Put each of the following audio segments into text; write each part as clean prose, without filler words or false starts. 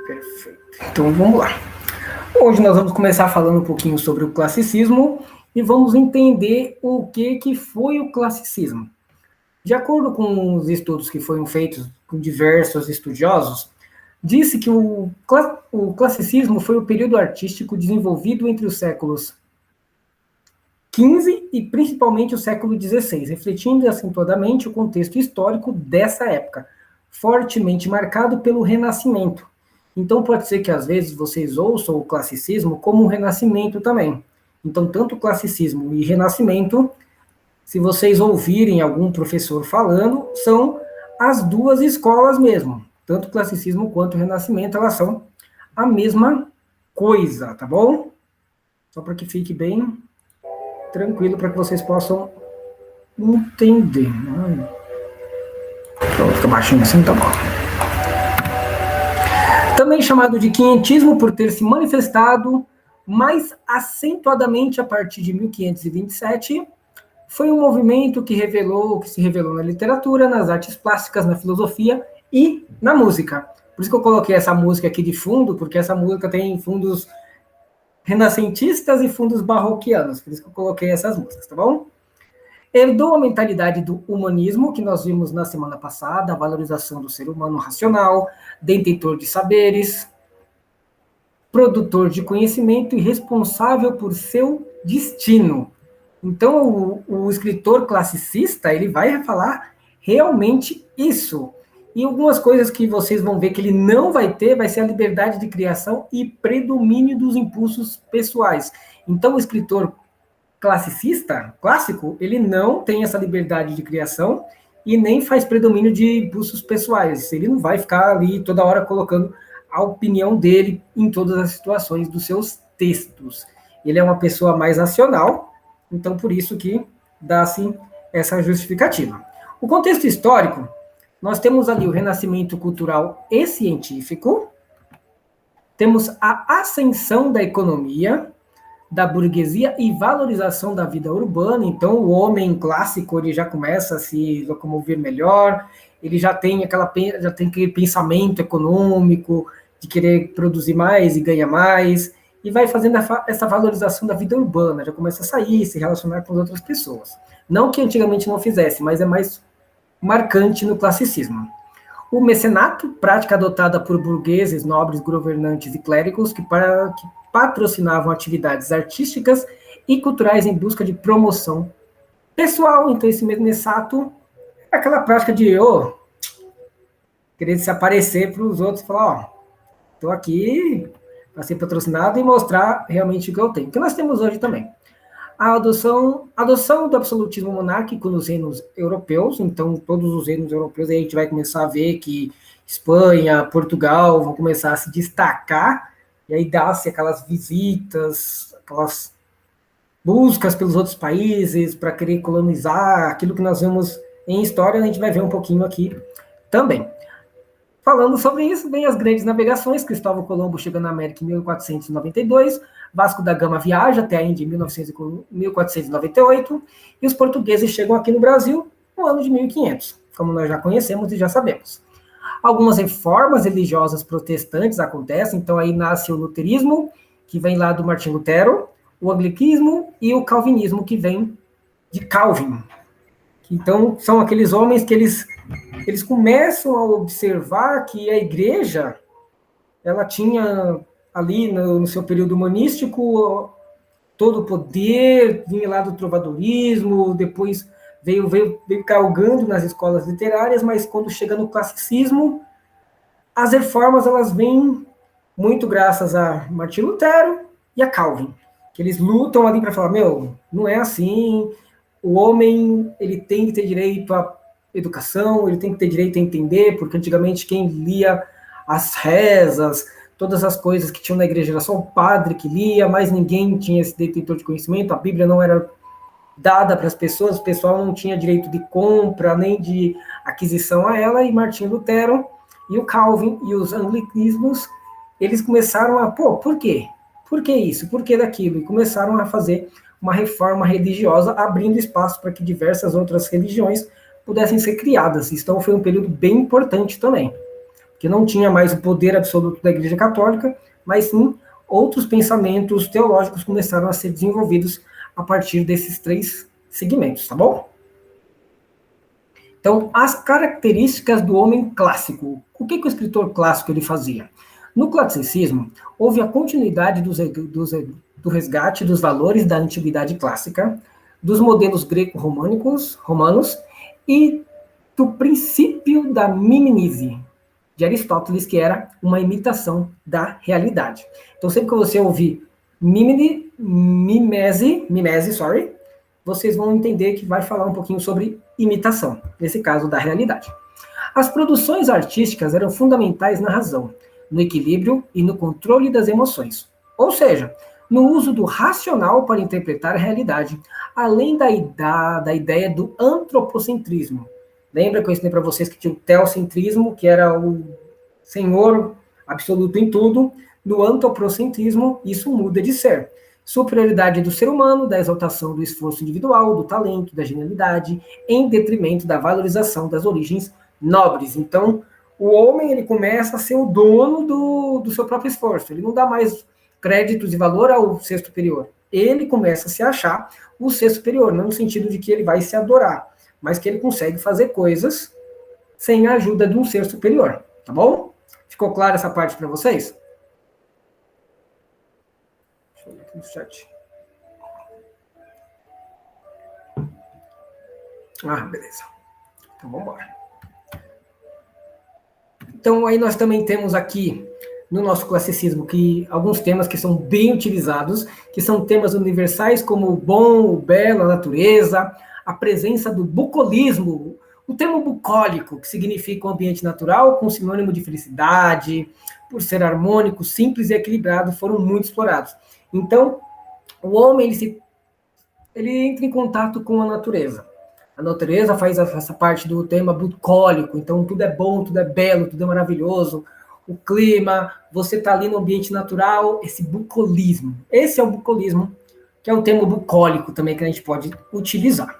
Perfeito. Então vamos lá. Hoje nós vamos começar falando um pouquinho sobre o classicismo e vamos entender o que foi o classicismo. De acordo com os estudos que foram feitos por diversos estudiosos, disse que o classicismo foi o período artístico desenvolvido entre os séculos XV e principalmente o século XVI, refletindo acentuadamente o contexto histórico dessa época, fortemente marcado pelo Renascimento. Então pode ser que às vezes vocês ouçam o classicismo como um renascimento também. Então tanto classicismo e renascimento, se vocês ouvirem algum professor falando, são as duas escolas mesmo. Tanto classicismo quanto renascimento, elas são a mesma coisa, tá bom? Só para que fique bem tranquilo, para que vocês possam entender. Pronto, fica baixinho assim, tá bom. Também chamado de quinhentismo por ter se manifestado mais acentuadamente a partir de 1527, foi um movimento que se revelou na literatura, nas artes plásticas, na filosofia e na música. Por isso que eu coloquei essa música aqui de fundo, porque essa música tem fundos renascentistas e fundos barroquianos. Por isso que eu coloquei essas músicas, tá bom? Herdou a mentalidade do humanismo, que nós vimos na semana passada, a valorização do ser humano racional, detentor de saberes, produtor de conhecimento e responsável por seu destino. Então, o escritor classicista, ele vai falar realmente isso. E algumas coisas que vocês vão ver que ele não vai ter, vai ser a liberdade de criação e predomínio dos impulsos pessoais. Então, o escritor classicista, clássico, ele não tem essa liberdade de criação e nem faz predomínio de impulsos pessoais. Ele não vai ficar ali toda hora colocando a opinião dele em todas as situações dos seus textos. Ele é uma pessoa mais racional, então por isso que dá-se essa justificativa. O contexto histórico, nós temos ali o renascimento cultural e científico, temos a ascensão da economia, da burguesia e valorização da vida urbana. Então o homem clássico ele já começa a se locomover melhor, ele já tem aquele pensamento econômico de querer produzir mais e ganhar mais, e vai fazendo essa valorização da vida urbana, já começa a sair, se relacionar com as outras pessoas. Não que antigamente não fizesse, mas é mais marcante no classicismo. O mecenato, prática adotada por burgueses, nobres, governantes e clérigos que patrocinavam atividades artísticas e culturais em busca de promoção pessoal. Então, esse mecenato é aquela prática de querer se aparecer para os outros e falar, estou aqui para ser patrocinado e mostrar realmente o que eu tenho. Que nós temos hoje também. A adoção do absolutismo monárquico nos reinos europeus, então todos os reinos europeus, aí a gente vai começar a ver que Espanha, Portugal vão começar a se destacar, e aí dá-se aquelas visitas, aquelas buscas pelos outros países para querer colonizar, aquilo que nós vemos em história, a gente vai ver um pouquinho aqui também. Falando sobre isso, vem as grandes navegações, Cristóvão Colombo chega na América em 1492, Vasco da Gama viaja até a Índia em 1498, e os portugueses chegam aqui no Brasil no ano de 1500, como nós já conhecemos e já sabemos. Algumas reformas religiosas protestantes acontecem, então aí nasce o luterismo, que vem lá do Martim Lutero, o anglicismo e o calvinismo, que vem de Calvin. Então, são aqueles homens que eles começam a observar que a igreja, ela tinha ali no seu período humanístico todo o poder, vinha lá do trovadorismo, depois veio galgando nas escolas literárias, mas quando chega no classicismo, as reformas elas vêm muito graças a Martim Lutero e a Calvin, que eles lutam ali para falar, não é assim, o homem ele tem que ter direito à educação, ele tem que ter direito a entender, porque antigamente quem lia as rezas, todas as coisas que tinham na igreja era só o padre que lia, mas ninguém tinha esse detentor de conhecimento, a Bíblia não era dada para as pessoas, o pessoal não tinha direito de compra, nem de aquisição a ela, e Martim Lutero e o Calvin e os anglicismos, eles começaram a, por quê? Por que isso? Por que daquilo? E começaram a fazer uma reforma religiosa, abrindo espaço para que diversas outras religiões pudessem ser criadas. Então foi um período bem importante também. que não tinha mais o poder absoluto da Igreja Católica, mas sim outros pensamentos teológicos começaram a ser desenvolvidos a partir desses três segmentos, tá bom? Então, as características do homem clássico. O que o escritor clássico ele fazia? No classicismo, houve a continuidade do resgate dos valores da antiguidade clássica, dos modelos romanos e do princípio da mimese de Aristóteles, que era uma imitação da realidade. Então, sempre que você ouvir mimese, vocês vão entender que vai falar um pouquinho sobre imitação, nesse caso da realidade. As produções artísticas eram fundamentais na razão, no equilíbrio e no controle das emoções. Ou seja, no uso do racional para interpretar a realidade, além da ideia do antropocentrismo. Lembra que eu ensinei para vocês que tinha o teocentrismo, que era o senhor absoluto em tudo. No antropocentrismo, isso muda de ser. Superioridade do ser humano, da exaltação do esforço individual, do talento, da genialidade, em detrimento da valorização das origens nobres. Então, o homem ele começa a ser o dono do seu próprio esforço. Ele não dá mais créditos e valor ao ser superior. Ele começa a se achar o ser superior, não no sentido de que ele vai se adorar, mas que ele consegue fazer coisas sem a ajuda de um ser superior. Tá bom? Ficou clara essa parte para vocês? Deixa eu ver aqui no chat. Ah, beleza. Então, vamos embora. Então, aí nós também temos aqui, no nosso classicismo, que alguns temas que são bem utilizados, que são temas universais como o bom, o belo, a natureza, a presença do bucolismo, o termo bucólico, que significa um ambiente natural com sinônimo de felicidade, por ser harmônico, simples e equilibrado, foram muito explorados. Então, o homem, ele entra em contato com a natureza. A natureza faz essa parte do tema bucólico, então tudo é bom, tudo é belo, tudo é maravilhoso. O clima, você está ali no ambiente natural, esse bucolismo. Esse é o bucolismo, que é o termo bucólico também que a gente pode utilizar.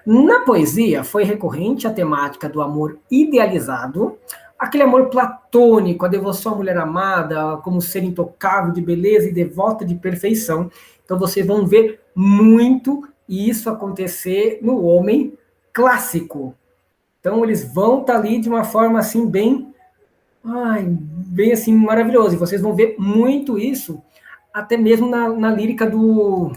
Na poesia, foi recorrente a temática do amor idealizado, aquele amor platônico, a devoção à mulher amada, como ser intocável de beleza e devota de perfeição. Então, vocês vão ver muito isso acontecer no homem clássico. Então, eles vão estar ali de uma forma assim, bem assim, maravilhosa. E vocês vão ver muito isso, até mesmo na lírica do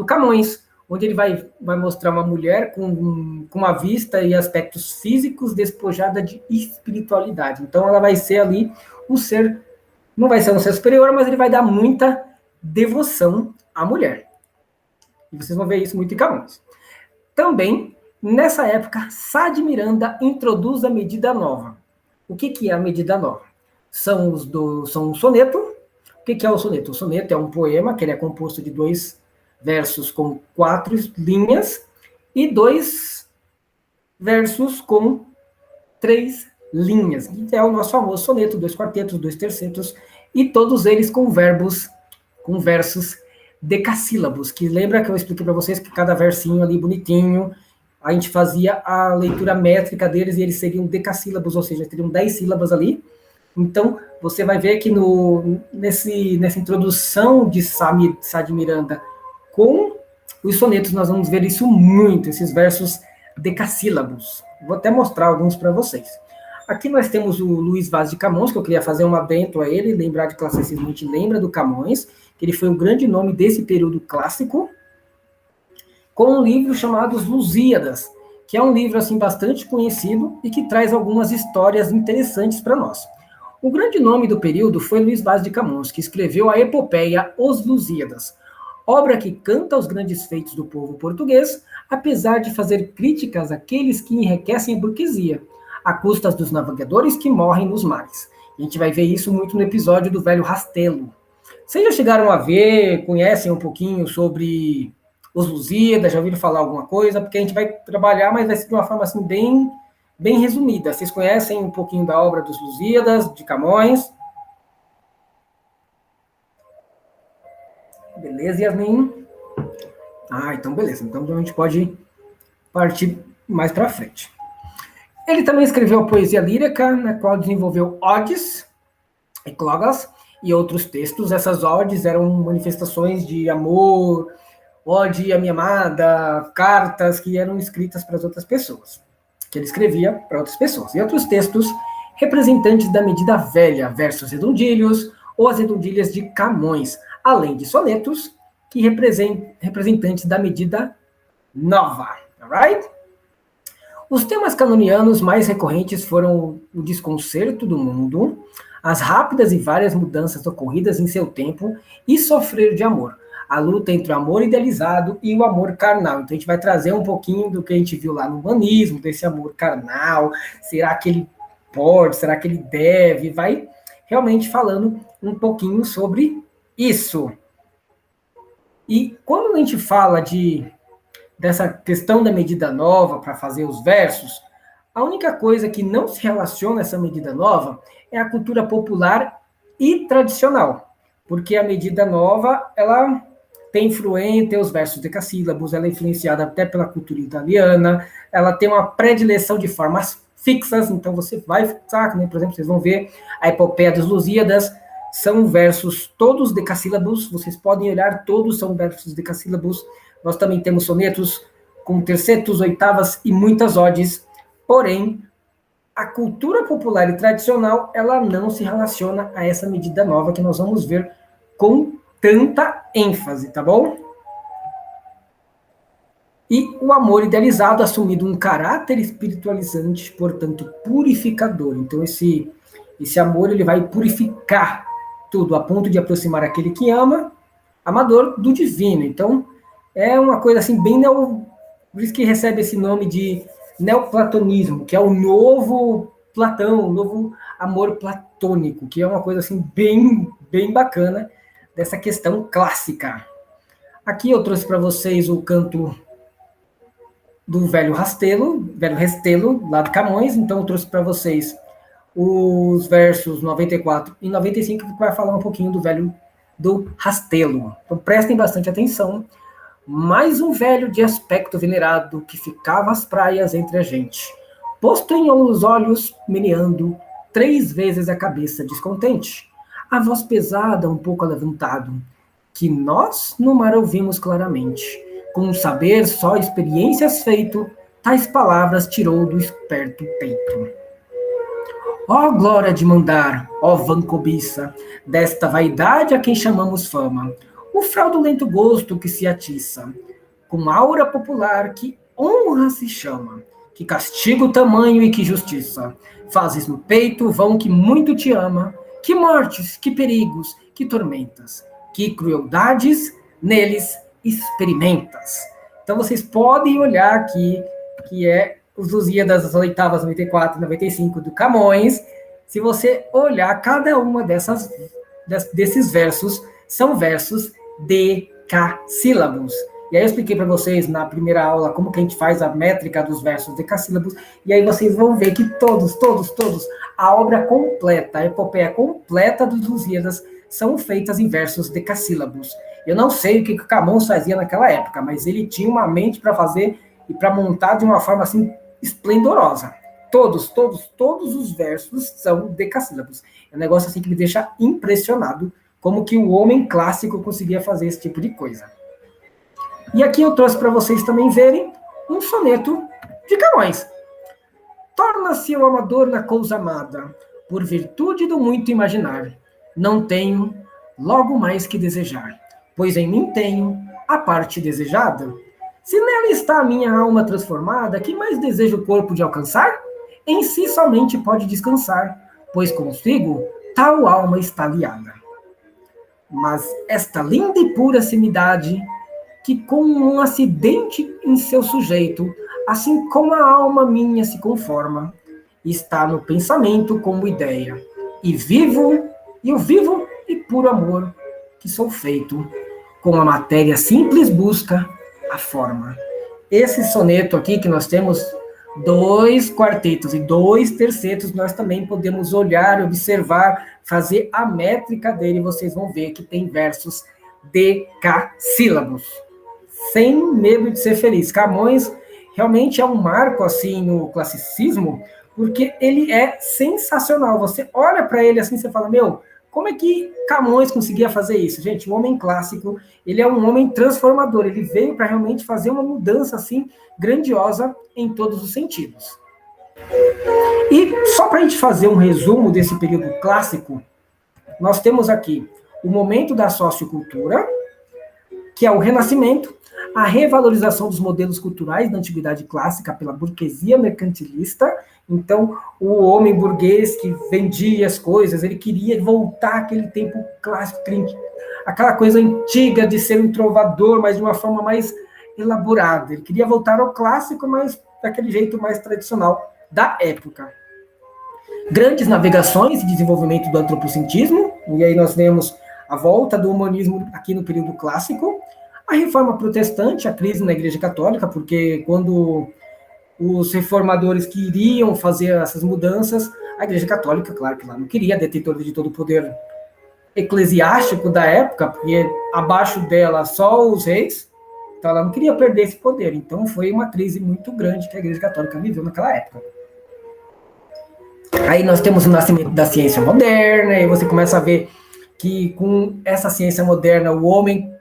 Camões, onde ele vai mostrar uma mulher com uma vista e aspectos físicos despojada de espiritualidade. Então, ela vai ser ali o ser, não vai ser um ser superior, mas ele vai dar muita devoção à mulher. E vocês vão ver isso muito em Camões. Também, nessa época, Sá de Miranda introduz a medida nova. O que é a medida nova? São um soneto. O que é o soneto? O soneto é um poema que ele é composto de 2 versos com 4 linhas e 2 versos com 3 linhas. Que é o nosso famoso soneto, 2 quartetos, 2 tercetos, e todos eles com versos decassílabos, que lembra que eu expliquei para vocês que cada versinho ali bonitinho, a gente fazia a leitura métrica deles e eles seriam decassílabos, ou seja, teriam 10 sílabas ali. Então, você vai ver que nessa introdução de Sá de Miranda com os sonetos, nós vamos ver isso muito, esses versos decassílabos. Vou até mostrar alguns para vocês. Aqui nós temos o Luiz Vaz de Camões, que eu queria fazer um adendo a ele, lembrar de classicismo, a gente lembra do Camões, que ele foi um grande nome desse período clássico, com um livro chamado Os Lusíadas, que é um livro assim bastante conhecido e que traz algumas histórias interessantes para nós. O grande nome do período foi Luiz Vaz de Camões, que escreveu a epopeia Os Lusíadas, obra que canta os grandes feitos do povo português, apesar de fazer críticas àqueles que enriquecem a burguesia, à custas dos navegadores que morrem nos mares. A gente vai ver isso muito no episódio do Velho Rastelo. Vocês já chegaram a ver, conhecem um pouquinho sobre os Lusíadas, já ouviram falar alguma coisa? Porque a gente vai trabalhar, mas vai ser de uma forma assim bem resumida. Vocês conhecem um pouquinho da obra dos Lusíadas, de Camões? Beleza, Yasmin? Então beleza. Então a gente pode partir mais para frente. Ele também escreveu a poesia lírica, na qual desenvolveu odes, eclogas e outros textos. Essas odes eram manifestações de amor, ode à minha amada, cartas que eram escritas para as outras pessoas, que ele escrevia para outras pessoas. E outros textos representantes da medida velha, versos redondilhos ou as redondilhas de Camões, além de sonetos que representantes da medida nova. Alright? Os temas canonianos mais recorrentes foram o desconcerto do mundo, as rápidas e várias mudanças ocorridas em seu tempo e sofrer de amor, a luta entre o amor idealizado e o amor carnal. Então a gente vai trazer um pouquinho do que a gente viu lá no humanismo, desse amor carnal, será que ele pode, será que ele deve, vai realmente falando um pouquinho sobre isso. E quando a gente fala dessa questão da medida nova para fazer os versos, a única coisa que não se relaciona a essa medida nova é a cultura popular e tradicional, porque a medida nova, ela tem os versos decassílabos, ela é influenciada até pela cultura italiana, ela tem uma predileção de formas fixas, então você vai fixar, né? Por exemplo, vocês vão ver a Epopeia dos Lusíadas, são versos todos decassílabos, vocês podem olhar, todos são versos decassílabos. Nós também temos sonetos com tercetos, oitavas e muitas odes, porém, a cultura popular e tradicional, ela não se relaciona a essa medida nova que nós vamos ver com tanta ênfase, tá bom? E o amor idealizado assumindo um caráter espiritualizante, portanto, purificador. Então, esse amor, ele vai purificar tudo, a ponto de aproximar aquele que ama, amador, do divino. Então, é uma coisa assim, bem por isso que recebe esse nome de neoplatonismo, que é o novo Platão, o novo amor platônico, que é uma coisa assim, bem, bem bacana dessa questão clássica. Aqui eu trouxe para vocês o canto do Velho Restelo, lá de Camões. Então eu trouxe para vocês os versos 94 e 95, que vai falar um pouquinho do Rastelo. Então prestem bastante atenção. Mais um velho de aspecto venerado que ficava às praias entre a gente, posto em os olhos, meneando 3 vezes a cabeça descontente, a voz pesada um pouco alevantado, que nós no mar ouvimos claramente, com saber só experiências feito, tais palavras tirou do esperto peito. Ó glória de mandar, ó vã cobiça, desta vaidade a quem chamamos fama, o fraudulento gosto que se atiça, com aura popular que honra se chama, que castiga o tamanho e que justiça, fazes no peito o vão que muito te ama, que mortes, que perigos, que tormentas, que crueldades neles experimentas. Então vocês podem olhar aqui, que é os Lusíadas das oitavas 94 e 95 do Camões. Se você olhar cada uma desses versos, são versos decassílabos. E aí eu expliquei para vocês na primeira aula como que a gente faz a métrica dos versos decassílabos, e aí vocês vão ver que todos, a obra completa, a epopeia completa dos Lusíadas são feitas em versos decassílabos. Eu não sei o que o Camões fazia naquela época, mas ele tinha uma mente para fazer e para montar de uma forma assim esplendorosa. Todos os versos são decassílabos. É um negócio assim que me deixa impressionado como que o homem clássico conseguia fazer esse tipo de coisa. E aqui eu trouxe para vocês também verem um soneto de Camões. Torna-se o amador na coisa amada, por virtude do muito imaginar. Não tenho logo mais que desejar, pois em mim tenho a parte desejada. Se nela está a minha alma transformada, que mais deseja o corpo de alcançar? Em si somente pode descansar, pois consigo tal alma está liada. Mas esta linda e pura semidade, que com um acidente em seu sujeito, assim como a alma minha se conforma, está no pensamento como ideia, e o vivo e puro amor, que sou feito, com a matéria simples busca a forma. Esse soneto aqui, que nós temos 2 quartetos e 2 tercetos, nós também podemos olhar, observar, fazer a métrica dele, vocês vão ver que tem versos decassílabos. Sem medo de ser feliz. Camões, realmente é um marco assim no classicismo, porque ele é sensacional. Você olha para ele assim, você fala, meu, como é que Camões conseguia fazer isso? Gente, o homem clássico, ele é um homem transformador, ele veio para realmente fazer uma mudança assim grandiosa em todos os sentidos. E só para a gente fazer um resumo desse período clássico, nós temos aqui o momento da sociocultura, que é o Renascimento, a revalorização dos modelos culturais da antiguidade clássica pela burguesia mercantilista. Então, o homem burguês que vendia as coisas, ele queria voltar àquele tempo clássico, aquela coisa antiga de ser um trovador, mas de uma forma mais elaborada. Ele queria voltar ao clássico, mas daquele jeito mais tradicional da época. Grandes navegações e desenvolvimento do antropocentrismo, e aí nós vemos a volta do humanismo aqui no período clássico, a reforma protestante, a crise na Igreja Católica, porque quando os reformadores queriam fazer essas mudanças, a Igreja Católica, claro que ela não queria, detentora de todo o poder eclesiástico da época, porque abaixo dela só os reis, então ela não queria perder esse poder. Então foi uma crise muito grande que a Igreja Católica viveu naquela época. Aí nós temos o nascimento da ciência moderna, e você começa a ver que com essa ciência moderna o homem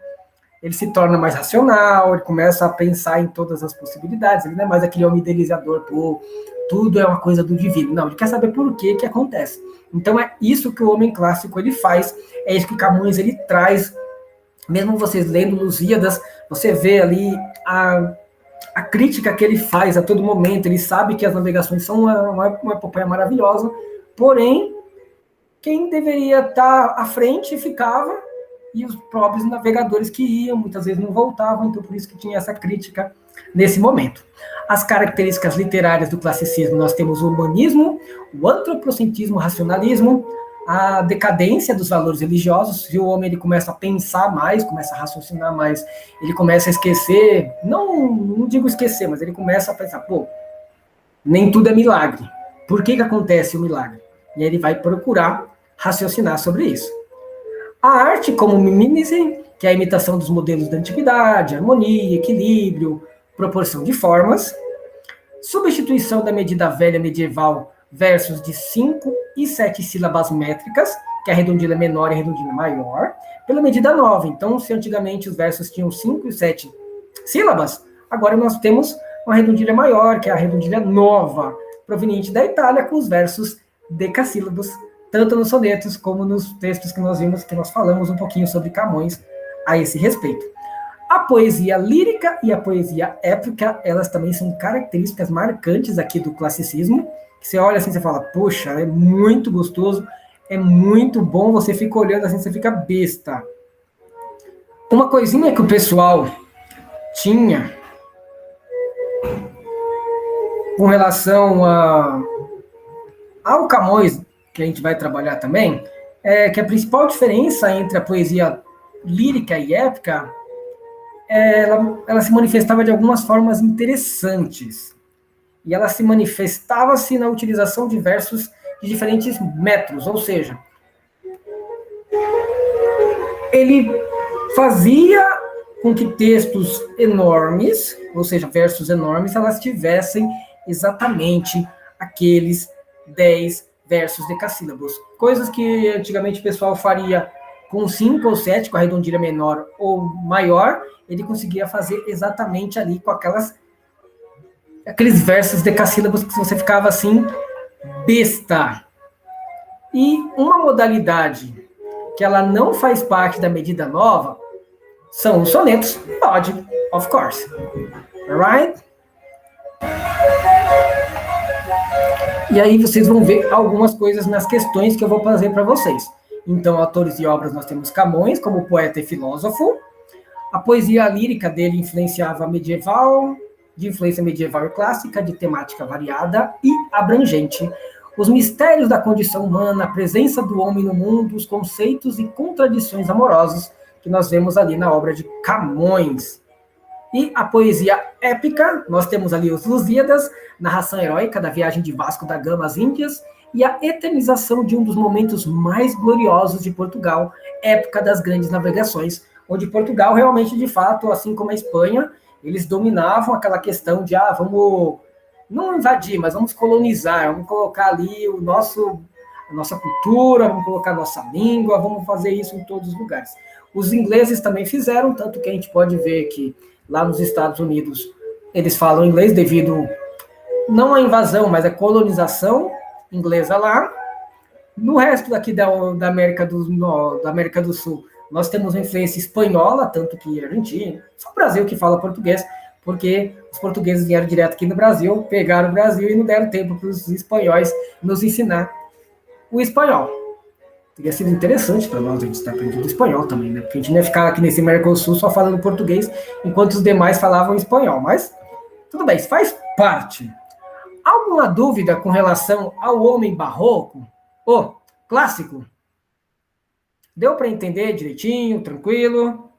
ele se torna mais racional, ele começa a pensar em todas as possibilidades, ele não é mais aquele homem idealizador, pô, tudo é uma coisa do divino. Não, ele quer saber por que que acontece. Então é isso que o homem clássico ele faz, é isso que Camões ele traz. Mesmo vocês lendo Lusíadas, você vê ali a crítica que ele faz a todo momento, ele sabe que as navegações são uma epopeia maravilhosa, porém, quem deveria estar à frente ficava, e os próprios navegadores que iam, muitas vezes não voltavam, então por isso que tinha essa crítica nesse momento. As características literárias do classicismo, nós temos o humanismo, o antropocentrismo, o racionalismo, a decadência dos valores religiosos, se o homem ele começa a pensar mais, começa a raciocinar mais, ele começa a esquecer, não digo esquecer, mas ele começa a pensar, pô, nem tudo é milagre. Por que acontece o milagre? E aí ele vai procurar raciocinar sobre isso. A arte como mimetismo, que é a imitação dos modelos da antiguidade, harmonia, equilíbrio, proporção de formas, substituição da medida velha medieval versos de 5 e 7 sílabas métricas, que a redondilha menor e a redondilha maior, pela medida nova. Então, se antigamente os versos tinham 5 e 7 sílabas, agora nós temos uma redondilha maior, que é a redondilha nova, proveniente da Itália, com os versos decassílabos, tanto nos sonetos como nos textos que nós vimos, que nós falamos um pouquinho sobre Camões a esse respeito. A poesia lírica e a poesia épica, elas também são características marcantes aqui do classicismo. Você olha assim, você fala, poxa, é muito gostoso, é muito bom, você fica olhando assim, você fica besta. Uma coisinha que o pessoal tinha com relação ao Camões, que a gente vai trabalhar também, é que a principal diferença entre a poesia lírica e épica, ela se manifestava de algumas formas interessantes. E ela se manifestava-se na utilização de versos de diferentes metros, ou seja, ele fazia com que textos enormes, ou seja, versos enormes, elas tivessem exatamente aqueles 10 versos decassílabos. Coisas que antigamente o pessoal faria com 5 ou 7, com a redondilha menor ou maior, ele conseguia fazer exatamente ali com aqueles versos decassílabos que você ficava assim, besta. E uma modalidade que ela não faz parte da medida nova são os sonetos, lógico, of course. Alright? E aí vocês vão ver algumas coisas nas questões que eu vou fazer para vocês. Então, autores e obras, nós temos Camões como poeta e filósofo. A poesia lírica dele influenciava medieval, de influência medieval e clássica, de temática variada e abrangente. Os mistérios da condição humana, a presença do homem no mundo, os conceitos e contradições amorosas que nós vemos ali na obra de Camões. E a poesia épica, nós temos ali os Lusíadas, narração heróica da viagem de Vasco da Gama às Índias, e a eternização de um dos momentos mais gloriosos de Portugal, época das grandes navegações, onde Portugal realmente, de fato, assim como a Espanha, eles dominavam aquela questão de, vamos não invadir, mas vamos colonizar, vamos colocar ali a nossa cultura, vamos colocar a nossa língua, vamos fazer isso em todos os lugares. Os ingleses também fizeram, tanto que a gente pode ver que lá nos Estados Unidos eles falam inglês devido, não à invasão, mas à colonização inglesa lá. No resto daqui da América do Sul, nós temos uma influência espanhola, tanto que Argentina, só o Brasil que fala português, porque os portugueses vieram direto aqui no Brasil, pegaram o Brasil e não deram tempo para os espanhóis nos ensinar o espanhol. Teria sido interessante para nós a gente ter aprendido espanhol também, né? Porque a gente não ia ficar aqui nesse Mercosul só falando português, enquanto os demais falavam espanhol. Mas, tudo bem, isso faz parte. Alguma dúvida com relação ao homem barroco? Ou clássico? Deu para entender direitinho, tranquilo?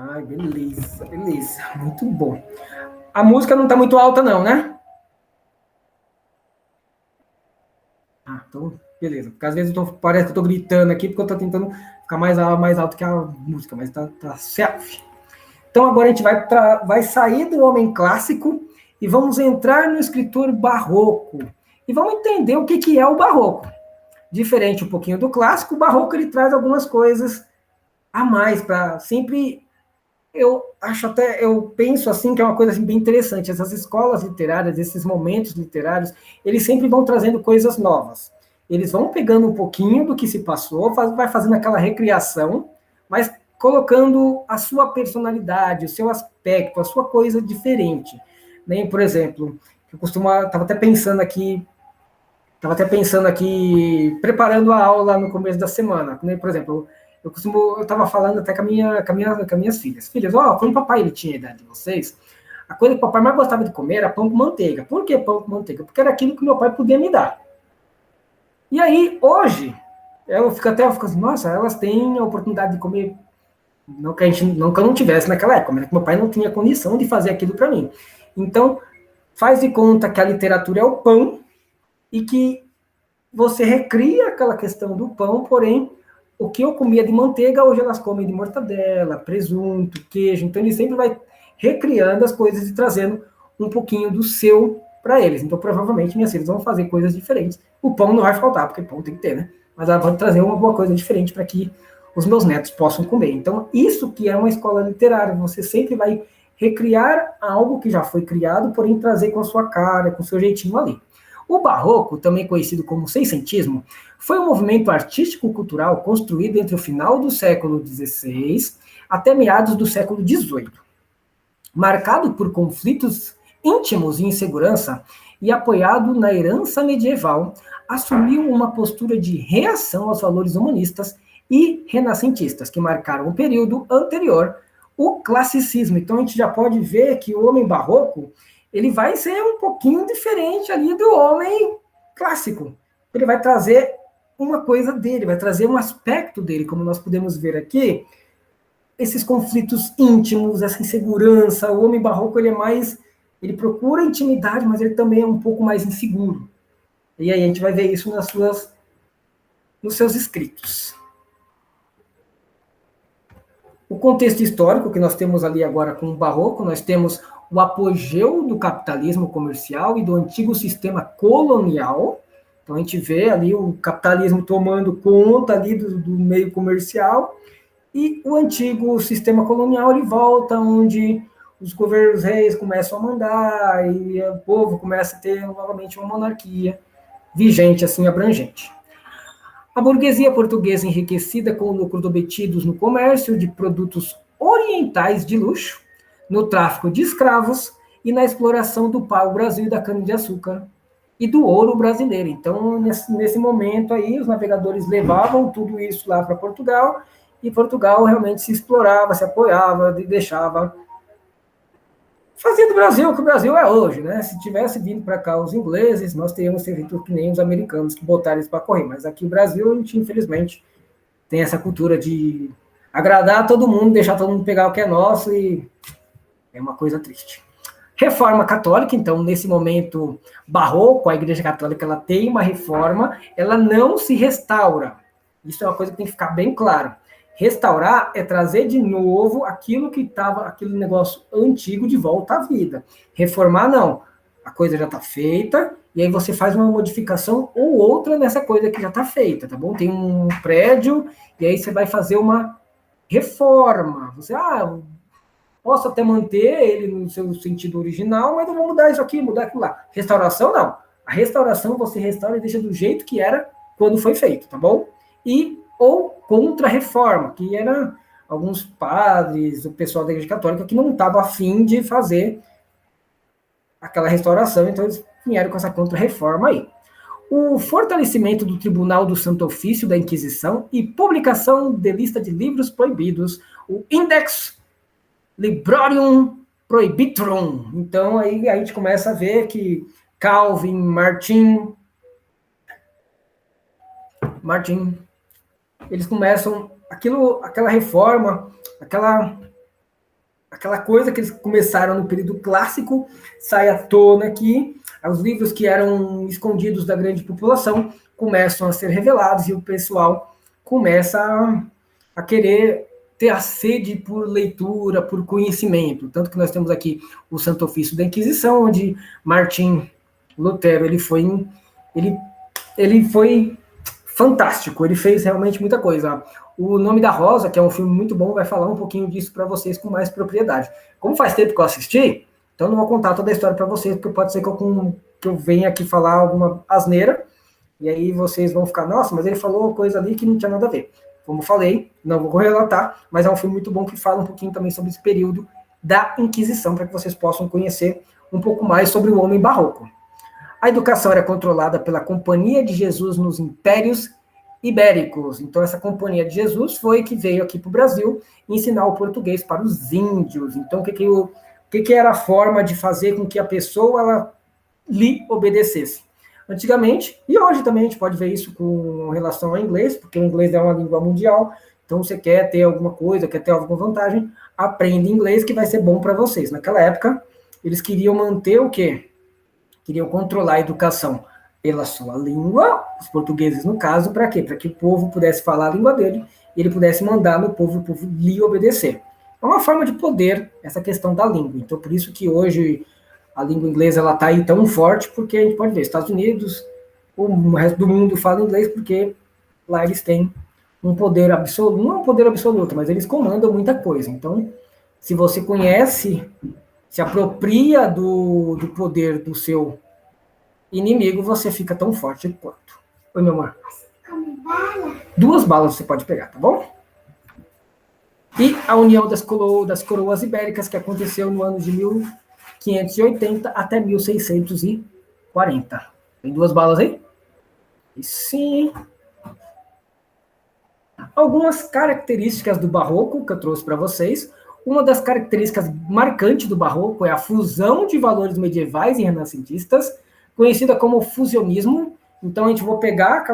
Ai, beleza, beleza. Muito bom. A música não está muito alta, não, né? Então, beleza. Porque às vezes parece que eu estou gritando aqui, porque eu estou tentando ficar mais alto que a música, mas tá certo. Então, agora a gente vai sair do homem clássico e vamos entrar no escritor barroco. E vamos entender o que é o barroco. Diferente um pouquinho do clássico, o barroco ele traz algumas coisas a mais para sempre. Eu penso assim que é uma coisa assim, bem interessante. Essas escolas literárias, esses momentos literários, eles sempre vão trazendo coisas novas. Eles vão pegando um pouquinho do que se passou, vai fazendo aquela recriação, mas colocando a sua personalidade, o seu aspecto, a sua coisa diferente. Nem, por exemplo, estava até pensando aqui, preparando a aula no começo da semana. Né? Por exemplo, eu estava falando até com as minhas filhas. Filhas, quando o papai ele tinha a idade de vocês, a coisa que o papai mais gostava de comer era pão com manteiga. Por que pão com manteiga? Porque era aquilo que meu pai podia me dar. E aí, hoje, eu fico assim, nossa, elas têm a oportunidade de comer, não que eu não tivesse naquela época, mas que meu pai não tinha condição de fazer aquilo para mim. Então, faz de conta que a literatura é o pão e que você recria aquela questão do pão, porém, o que eu comia de manteiga, hoje elas comem de mortadela, presunto, queijo. Então, ele sempre vai recriando as coisas e trazendo um pouquinho do seu para eles. Então, provavelmente, minhas filhas vão fazer coisas diferentes. O pão não vai faltar, porque pão tem que ter, né? Mas ela vai trazer uma boa coisa diferente para que os meus netos possam comer. Então, isso que é uma escola literária. Você sempre vai recriar algo que já foi criado, porém trazer com a sua cara, com o seu jeitinho ali. O barroco, também conhecido como seiscentismo, foi um movimento artístico-cultural construído entre o final do século XVI até meados do século XVIII. Marcado por conflitos íntimos e insegurança e apoiado na herança medieval, assumiu uma postura de reação aos valores humanistas e renascentistas, que marcaram o período anterior, o classicismo. Então a gente já pode ver que o homem barroco ele vai ser um pouquinho diferente ali do homem clássico. Ele vai trazer uma coisa dele, vai trazer um aspecto dele, como nós podemos ver aqui, esses conflitos íntimos, essa insegurança. O homem barroco ele procura intimidade, mas ele também é um pouco mais inseguro. E aí a gente vai ver isso nos seus escritos. O contexto histórico que nós temos ali agora com o barroco, nós temos o apogeu do capitalismo comercial e do antigo sistema colonial. Então a gente vê ali o capitalismo tomando conta ali do meio comercial e o antigo sistema colonial ele volta onde os governos reis começam a mandar e o povo começa a ter novamente uma monarquia vigente, assim, abrangente. A burguesia portuguesa enriquecida com lucros obtidos no comércio de produtos orientais de luxo, no tráfico de escravos e na exploração do pau-brasil e da cana-de-açúcar e do ouro brasileiro. Então, nesse momento aí, os navegadores levavam tudo isso lá para Portugal e Portugal realmente se explorava, se apoiava, deixava... Fazia do Brasil o que o Brasil é hoje, né? Se tivesse vindo para cá os ingleses, nós teríamos feito que nem os americanos que botaram isso para correr. Mas aqui o Brasil, a gente, infelizmente, tem essa cultura de agradar todo mundo, deixar todo mundo pegar o que é nosso e é uma coisa triste. Reforma católica, então, nesse momento barroco, a Igreja Católica ela tem uma reforma, ela não se restaura. Isso é uma coisa que tem que ficar bem claro. Restaurar é trazer de novo aquilo que estava, aquele negócio antigo de volta à vida. Reformar, não. A coisa já está feita, e aí você faz uma modificação ou outra nessa coisa que já está feita, tá bom? Tem um prédio, e aí você vai fazer uma reforma. Você, posso até manter ele no seu sentido original, mas não vou mudar isso aqui, mudar aquilo lá. Restauração, não. A restauração você restaura e deixa do jeito que era quando foi feito, tá bom? Ou contra-reforma, que era alguns padres, o pessoal da Igreja Católica, que não estava afim de fazer aquela restauração, então eles vieram com essa contra-reforma aí. O fortalecimento do Tribunal do Santo Ofício da Inquisição e publicação de lista de livros proibidos, o Index Librarium Prohibitorum. Então, aí a gente começa a ver que Calvin, Martin, eles começam, aquela reforma, aquela coisa que eles começaram no período clássico, sai à tona aqui, os livros que eram escondidos da grande população começam a ser revelados e o pessoal começa a querer ter a sede por leitura, por conhecimento. Tanto que nós temos aqui o Santo Ofício da Inquisição, onde Martim Lutero ele foi fantástico, ele fez realmente muita coisa. O Nome da Rosa, que é um filme muito bom, vai falar um pouquinho disso para vocês com mais propriedade. Como faz tempo que eu assisti, então não vou contar toda a história para vocês, porque pode ser que eu venha aqui falar alguma asneira, e aí vocês vão ficar, nossa, mas ele falou coisa ali que não tinha nada a ver. Como falei, não vou relatar, mas é um filme muito bom que fala um pouquinho também sobre esse período da Inquisição, para que vocês possam conhecer um pouco mais sobre o homem barroco. A educação era controlada pela Companhia de Jesus nos Impérios Ibéricos. Então, essa Companhia de Jesus foi que veio aqui para o Brasil ensinar o português para os índios. Então, o que era a forma de fazer com que a pessoa ela lhe obedecesse? Antigamente, e hoje também a gente pode ver isso com relação ao inglês, porque o inglês é uma língua mundial, então você quer ter alguma coisa, quer ter alguma vantagem, aprende inglês que vai ser bom para vocês. Naquela época, eles queriam manter o quê? Queriam controlar a educação pela sua língua, os portugueses no caso, para quê? Para que o povo pudesse falar a língua dele, e ele pudesse mandar no povo, o povo lhe obedecer. É uma forma de poder, essa questão da língua. Então, por isso que hoje a língua inglesa ela está aí tão forte, porque a gente pode ver, Estados Unidos, o resto do mundo fala inglês, porque lá eles têm um poder absoluto, não é um poder absoluto, mas eles comandam muita coisa. Então, se você conhece, se apropria do poder do seu inimigo, você fica tão forte quanto. Oi, meu amor. 2 balas você pode pegar, tá bom? E a União das Coroas Ibéricas, que aconteceu no ano de 1580 até 1640. Tem 2 balas aí? E sim. Algumas características do barroco que eu trouxe para vocês. Uma das características marcantes do barroco é a fusão de valores medievais e renascentistas, conhecida como fusionismo. Então, a gente vai pegar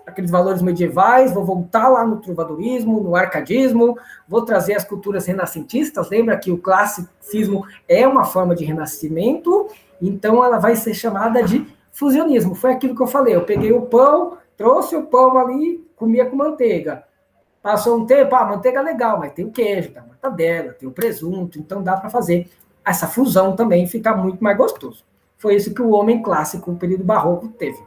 aqueles valores medievais, vou voltar lá no trovadorismo, no arcadismo, vou trazer as culturas renascentistas. Lembra que o classicismo é uma forma de renascimento, então ela vai ser chamada de fusionismo. Foi aquilo que eu falei, eu peguei o pão, trouxe o pão ali, comia com manteiga. Passou um tempo, a manteiga é legal, mas tem o queijo, tem a mortadela, tem o presunto, então dá para fazer essa fusão também, ficar muito mais gostoso. Foi isso que o homem clássico, o período barroco, teve.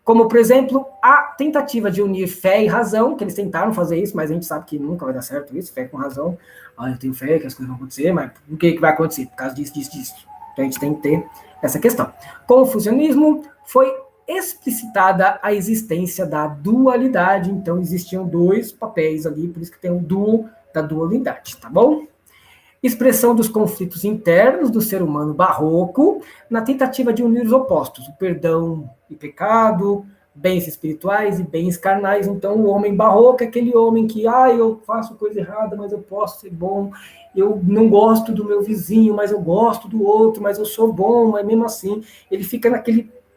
Como, por exemplo, a tentativa de unir fé e razão, que eles tentaram fazer isso, mas a gente sabe que nunca vai dar certo isso, fé com razão. Eu tenho fé que as coisas vão acontecer, mas o que vai acontecer? Por causa disso. Então a gente tem que ter essa questão. Com o fusionismo, foi explicitada a existência da dualidade, então existiam 2 papéis ali, por isso que tem o duo da dualidade, tá bom? Expressão dos conflitos internos do ser humano barroco, na tentativa de unir os opostos, o perdão e pecado, bens espirituais e bens carnais. Então, o homem barroco é aquele homem que, eu faço coisa errada, mas eu posso ser bom, eu não gosto do meu vizinho, mas eu gosto do outro, mas eu sou bom, mas mesmo assim, ele fica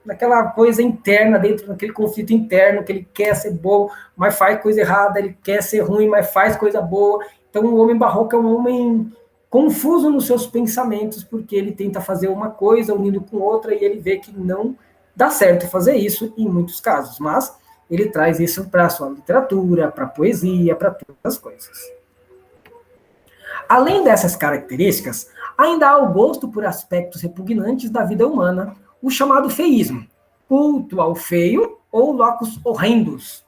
naquela coisa interna, dentro daquele conflito interno, que ele quer ser bom, mas faz coisa errada, ele quer ser ruim, mas faz coisa boa. Então, o homem barroco é um homem confuso nos seus pensamentos, porque ele tenta fazer uma coisa unindo com outra e ele vê que não dá certo fazer isso em muitos casos, mas ele traz isso para a sua literatura, para a poesia, para todas as coisas. Além dessas características, ainda há o gosto por aspectos repugnantes da vida humana, o chamado feísmo, culto ao feio ou locus horrendos.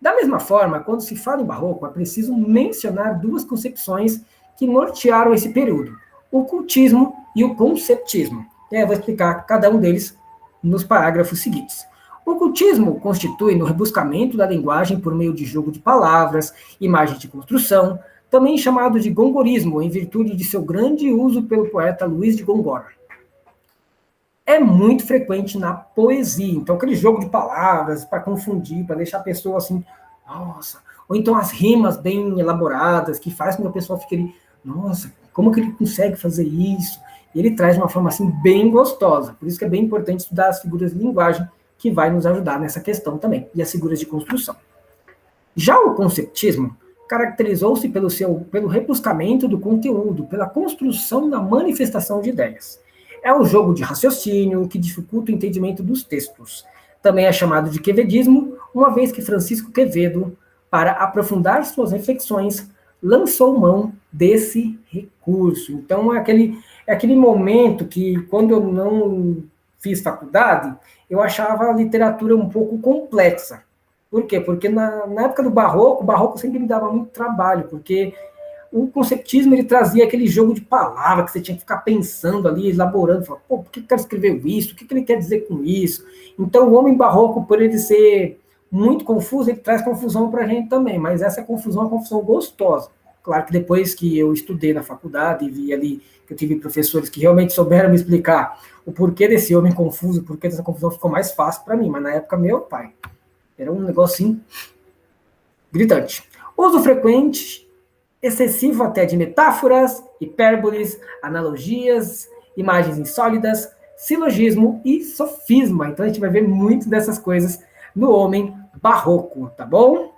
Da mesma forma, quando se fala em barroco, é preciso mencionar duas concepções que nortearam esse período, o cultismo e o conceptismo. Eu vou explicar cada um deles nos parágrafos seguintes. O cultismo constitui no rebuscamento da linguagem por meio de jogo de palavras, imagens de construção, também chamado de gongorismo, em virtude de seu grande uso pelo poeta Luiz de Gongora. É muito frequente na poesia, então aquele jogo de palavras para confundir, para deixar a pessoa assim, nossa, ou então as rimas bem elaboradas, que faz com que a pessoa fique ali, nossa, como que ele consegue fazer isso? E ele traz de uma forma assim bem gostosa, por isso que é bem importante estudar as figuras de linguagem, que vai nos ajudar nessa questão também, e as figuras de construção. Já o conceptismo caracterizou-se pelo rebuscamento do conteúdo, pela construção da manifestação de ideias. É um jogo de raciocínio que dificulta o entendimento dos textos. Também é chamado de quevedismo, uma vez que Francisco Quevedo, para aprofundar suas reflexões, lançou mão desse recurso. Então, é aquele momento que, quando eu não fiz faculdade, eu achava a literatura um pouco complexa. Por quê? Porque na época do Barroco, o Barroco sempre me dava muito trabalho, porque o conceptismo ele trazia aquele jogo de palavras que você tinha que ficar pensando ali, elaborando, falando, pô, por que o cara escreveu isso? O que ele quer dizer com isso? Então, o homem barroco, por ele ser muito confuso, ele traz confusão para a gente também, mas essa confusão é uma confusão gostosa. Claro que depois que eu estudei na faculdade e vi ali que eu tive professores que realmente souberam me explicar o porquê desse homem confuso, o porquê dessa confusão, ficou mais fácil para mim, mas na época, meu pai, era um negocinho gritante. Uso frequente, excessivo até de metáforas, hipérboles, analogias, imagens insólidas, silogismo e sofisma. Então a gente vai ver muito dessas coisas no homem barroco, tá bom?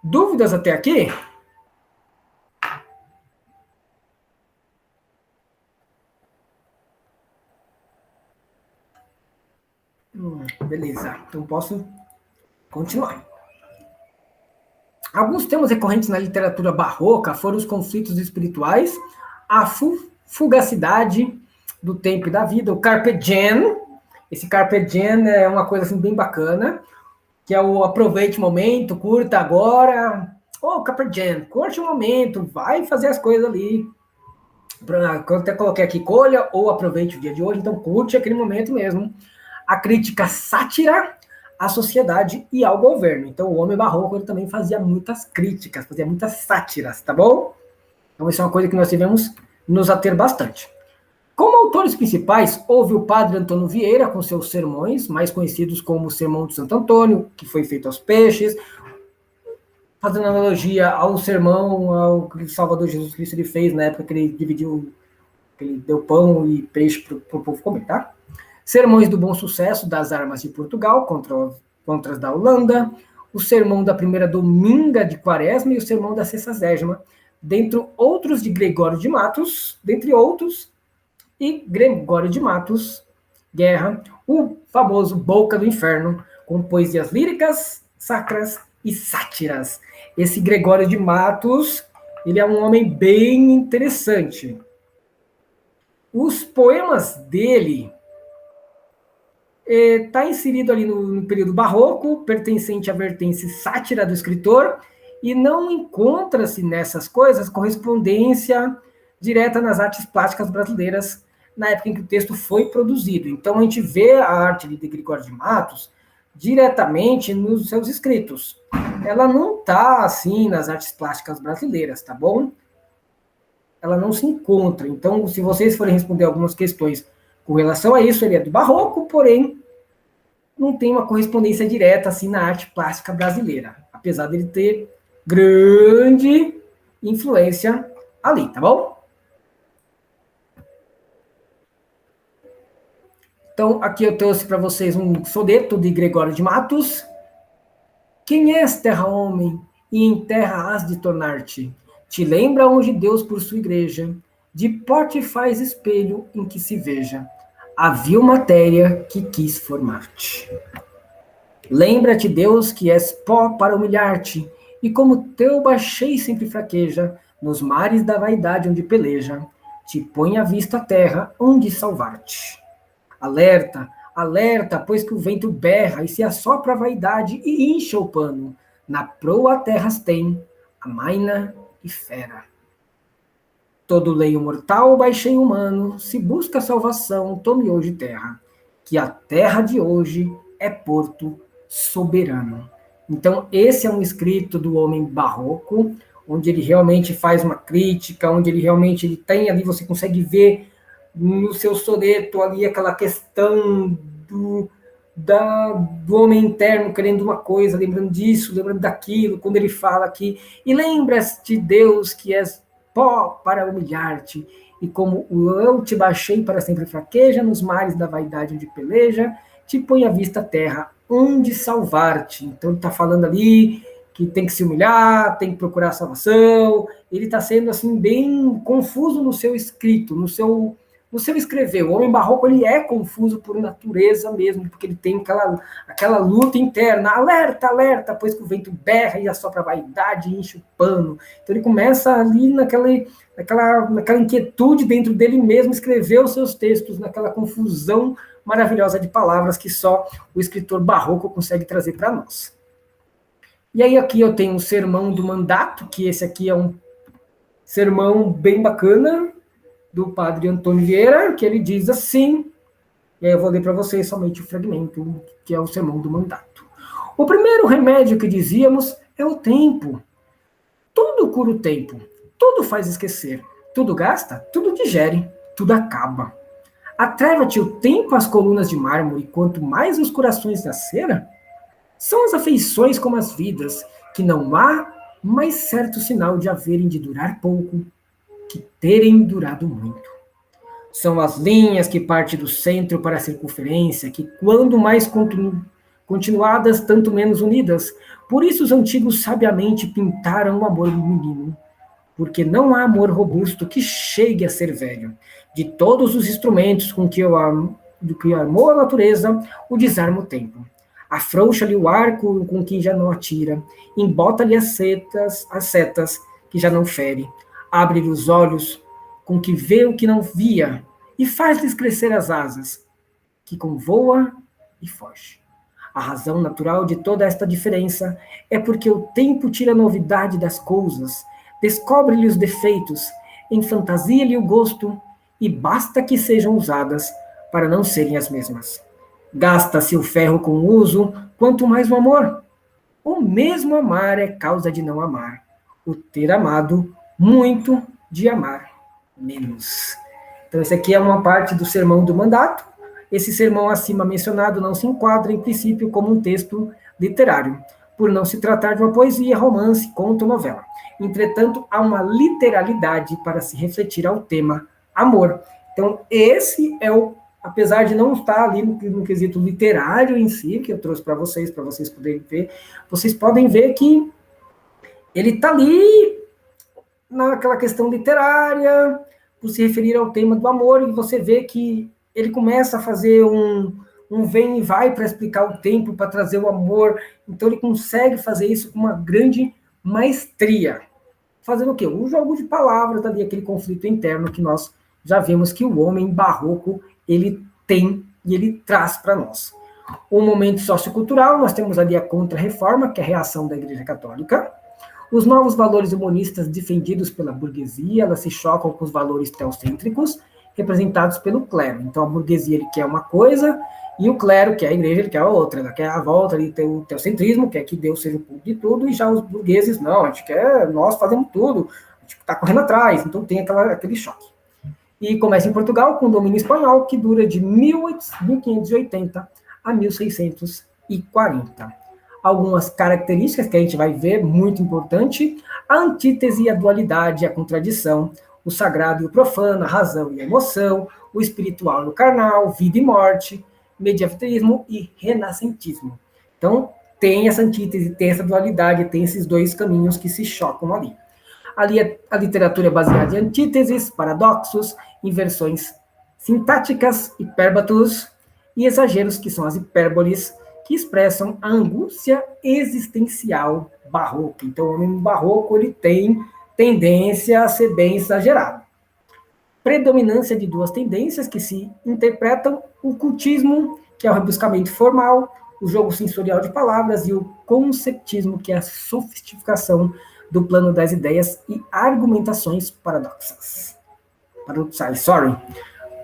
Dúvidas até aqui? Beleza, então posso continuar. Alguns temas recorrentes na literatura barroca foram os conflitos espirituais, a fugacidade do tempo e da vida, o carpe diem. Esse carpe diem é uma coisa assim bem bacana, que é o aproveite o momento, curta agora. Carpe diem, curte o momento, vai fazer as coisas ali. Eu até coloquei aqui, colha ou aproveite o dia de hoje, então curte aquele momento mesmo. A crítica sátira à sociedade e ao governo. Então, o homem barroco ele também fazia muitas críticas, fazia muitas sátiras, tá bom? Então, isso é uma coisa que nós devemos nos ater bastante. Como autores principais, houve o padre Antônio Vieira, com seus sermões, mais conhecidos como o Sermão de Santo Antônio, que foi feito aos peixes, fazendo analogia ao sermão ao que o Salvador Jesus Cristo ele fez na época que ele dividiu, que ele deu pão e peixe para o povo comer, tá? Sermões do Bom Sucesso das Armas de Portugal contra as da Holanda, o Sermão da Primeira Dominga de Quaresma e o Sermão da Sexagésima, dentre outros de Gregório de Matos, dentre outros, e Gregório de Matos, Guerra, o famoso Boca do Inferno, com poesias líricas, sacras e sátiras. Esse Gregório de Matos, ele é um homem bem interessante. Os poemas dele está inserido ali no período barroco, pertencente à vertente sátira do escritor, e não encontra-se nessas coisas correspondência direta nas artes plásticas brasileiras na época em que o texto foi produzido. Então a gente vê a arte de Gregório de Matos diretamente nos seus escritos. Ela não está assim nas artes plásticas brasileiras, tá bom? Ela não se encontra. Então, se vocês forem responder algumas questões com relação a isso, ele é do barroco, porém não tem uma correspondência direta assim na arte plástica brasileira, apesar dele ter grande influência ali, tá bom? Então, aqui eu trouxe para vocês um soneto de Gregório de Matos. Quem és, terra homem, e em terra has de tornar-te? Te lembra onde Deus por sua igreja de porte faz espelho em que se veja a vil matéria que quis formar-te. Lembra-te, Deus, que és pó para humilhar-te, e como teu baixei sempre fraqueja, nos mares da vaidade onde peleja, te põe à vista a terra onde salvar-te. Alerta, alerta, pois que o vento berra e se assopra a vaidade e incha o pano. Na proa terras tem, a maina e fera. Todo leio mortal baixei humano, se busca salvação, tome hoje terra, que a terra de hoje é porto soberano. Então, esse é um escrito do homem barroco, onde ele realmente faz uma crítica, onde ele tem ali, você consegue ver no seu soneto ali aquela questão do homem interno querendo uma coisa, lembrando disso, lembrando daquilo, quando ele fala aqui, e lembra-te, Deus, que és pó para humilhar-te, e como eu te baixei para sempre fraqueja, nos mares da vaidade onde peleja, te põe à vista a terra, onde salvar-te. Então ele está falando ali que tem que se humilhar, tem que procurar a salvação, ele está sendo assim bem confuso no seu escrito, no seu escrever. O homem barroco ele é confuso por natureza mesmo, porque ele tem aquela luta interna, alerta, alerta, pois que o vento berra e assopra a vaidade e enche o pano. Então ele começa ali naquela inquietude dentro dele mesmo, escrever os seus textos, naquela confusão maravilhosa de palavras que só o escritor barroco consegue trazer para nós. E aí aqui eu tenho o Sermão do Mandato, que esse aqui é um sermão bem bacana, do padre Antônio Vieira, que ele diz assim, e aí eu vou ler para vocês somente o fragmento, que é o Sermão do Mandato. O primeiro remédio que dizíamos é o tempo. Tudo cura o tempo, tudo faz esquecer, tudo gasta, tudo digere, tudo acaba. Atreva-te o tempo às colunas de mármore, quanto mais os corações da cera. São as afeições como as vidas, que não há mais certo sinal de haverem de durar pouco, que terem durado muito. São as linhas que partem do centro para a circunferência, que quando mais continuadas, tanto menos unidas. Por isso os antigos sabiamente pintaram o amor do menino, porque não há amor robusto que chegue a ser velho. De todos os instrumentos com que do que armou a natureza, o desarma o tempo. Afrouxa-lhe o arco com que já não atira, embota-lhe as setas que já não fere, abre-lhe os olhos com que vê o que não via, e faz-lhes crescer as asas, que convoa e foge. A razão natural de toda esta diferença é porque o tempo tira a novidade das coisas, descobre-lhe os defeitos, enfantasia-lhe o gosto, e basta que sejam usadas para não serem as mesmas. Gasta-se o ferro com o uso, quanto mais o amor. O mesmo amar é causa de não amar. O ter amado muito de amar menos. Então, essa aqui é uma parte do Sermão do Mandato. Esse sermão acima mencionado não se enquadra, em princípio, como um texto literário, por não se tratar de uma poesia, romance, conto ou novela. Entretanto, há uma literalidade para se refletir ao tema amor. Então, esse é apesar de não estar ali no quesito literário em si, que eu trouxe para vocês poderem ver, vocês podem ver que ele está ali naquela questão literária, por se referir ao tema do amor, e você vê que ele começa a fazer um vem e vai para explicar o tempo, para trazer o amor, então ele consegue fazer isso com uma grande maestria. Fazendo o quê? Um jogo de palavras ali, aquele conflito interno que nós já vimos que o homem barroco, ele tem e ele traz para nós. Um momento sociocultural, nós temos ali a Contra-Reforma, que é a reação da Igreja Católica. Os novos valores humanistas defendidos pela burguesia, elas se chocam com os valores teocêntricos representados pelo clero. Então, a burguesia ele quer uma coisa, e o clero, que é a igreja, ele quer a outra. Ela quer a volta, ali tem o teocentrismo, quer que Deus seja o ponto de tudo, e já os burgueses, não, a gente quer, nós fazemos tudo, a gente está correndo atrás. Então, tem aquele choque. E começa em Portugal, com o domínio espanhol, que dura de 1580 a 1640. Algumas características que a gente vai ver, muito importante: a antítese e a dualidade, a contradição, o sagrado e o profano, a razão e a emoção, o espiritual e o carnal, vida e morte, medievalismo e renascentismo. Então, tem essa antítese, tem essa dualidade, tem esses dois caminhos que se chocam ali. Ali a literatura é baseada em antíteses, paradoxos, inversões sintáticas, hipérbatos e exageros, que são as hipérboles, que expressam a angústia existencial barroca. Então, o homem barroco ele tem tendência a ser bem exagerado. Predominância de duas tendências que se interpretam: o cultismo, que é o rebuscamento formal, o jogo sensorial de palavras, e o conceptismo, que é a sofisticação do plano das ideias e argumentações paradoxais.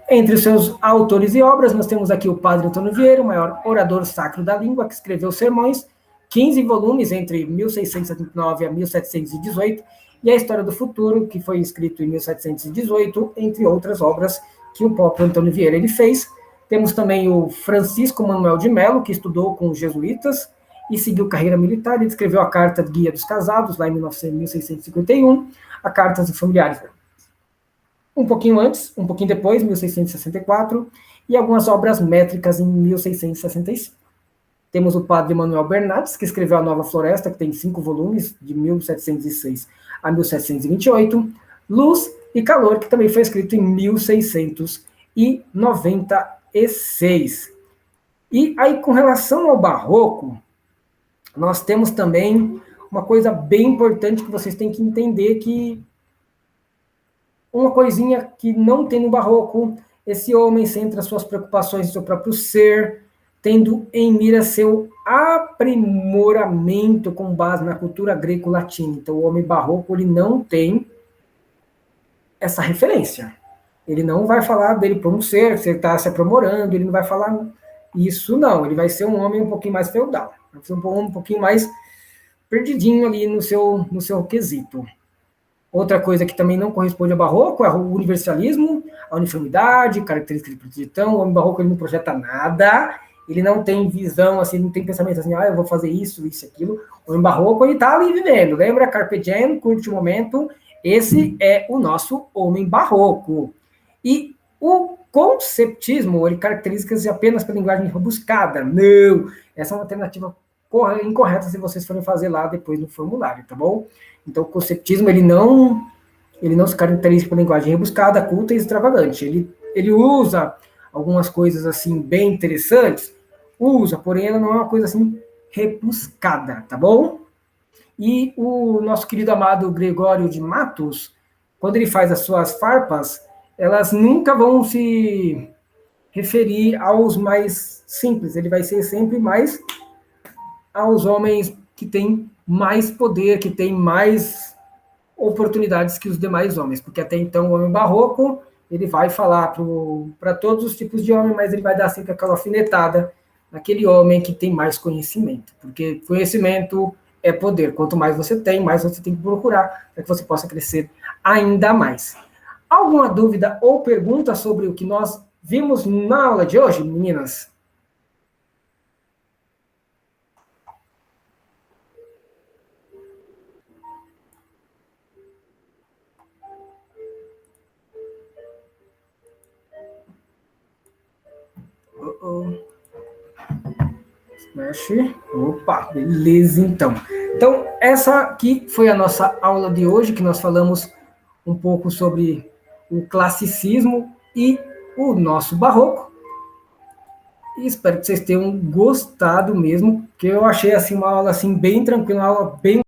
Entre os seus autores e obras, nós temos aqui o Padre Antônio Vieira, o maior orador sacro da língua, que escreveu sermões, 15 volumes entre 1679 a 1718, e a História do Futuro, que foi escrito em 1718, entre outras obras que o próprio Antônio Vieira ele fez. Temos também o Francisco Manuel de Melo, que estudou com os jesuítas e seguiu carreira militar. Ele escreveu a Carta de Guia dos Casados, lá em 1651, a Carta dos Familiares, um pouquinho antes, um pouquinho depois, 1664, e algumas obras métricas em 1665. Temos o padre Manuel Bernardes, que escreveu a Nova Floresta, que tem 5 volumes, de 1706 a 1728, Luz e Calor, que também foi escrito em 1696. E aí, com relação ao barroco, nós temos também uma coisa bem importante que vocês têm que entender, que uma coisinha que não tem no barroco: esse homem centra suas preocupações em seu próprio ser, tendo em mira seu aprimoramento com base na cultura greco-latina. Então, o homem barroco ele não tem essa referência. Ele não vai falar dele como ser, se ele está se aprimorando, ele não vai falar isso, não. Ele vai ser um homem um pouquinho mais feudal, vai ser um homem um pouquinho mais perdidinho ali no seu quesito. Outra coisa que também não corresponde ao barroco é o universalismo, a uniformidade, características de projetão. O homem barroco ele não projeta nada, ele não tem visão, assim, não tem pensamento assim, eu vou fazer isso, aquilo. O homem barroco ele está ali vivendo. Lembra? Carpe diem, curte o momento. Esse é o nosso homem barroco. E o conceptismo, ele caracteriza-se apenas pela linguagem rebuscada. Não! Essa é uma alternativa incorreta se vocês forem fazer lá depois no formulário, tá bom? Então, o conceptismo, ele não se caracteriza pela linguagem rebuscada, culta e extravagante. Ele usa algumas coisas, assim, bem interessantes, porém ela não é uma coisa, assim, rebuscada, tá bom? E o nosso querido amado Gregório de Matos, quando ele faz as suas farpas, elas nunca vão se referir aos mais simples, ele vai ser sempre mais aos homens que têm mais poder, que têm mais oportunidades que os demais homens, porque até então o homem barroco, ele vai falar para todos os tipos de homem, mas ele vai dar sempre aquela alfinetada naquele homem que tem mais conhecimento, porque conhecimento é poder. Quanto mais você tem, mais você tem que procurar para que você possa crescer ainda mais. Alguma dúvida ou pergunta sobre o que nós vimos na aula de hoje, meninas? Smash. Opa, beleza, então. Então, essa aqui foi a nossa aula de hoje, que nós falamos um pouco sobre o classicismo e o nosso barroco. E espero que vocês tenham gostado mesmo, porque eu achei assim uma aula assim bem tranquila, uma aula bem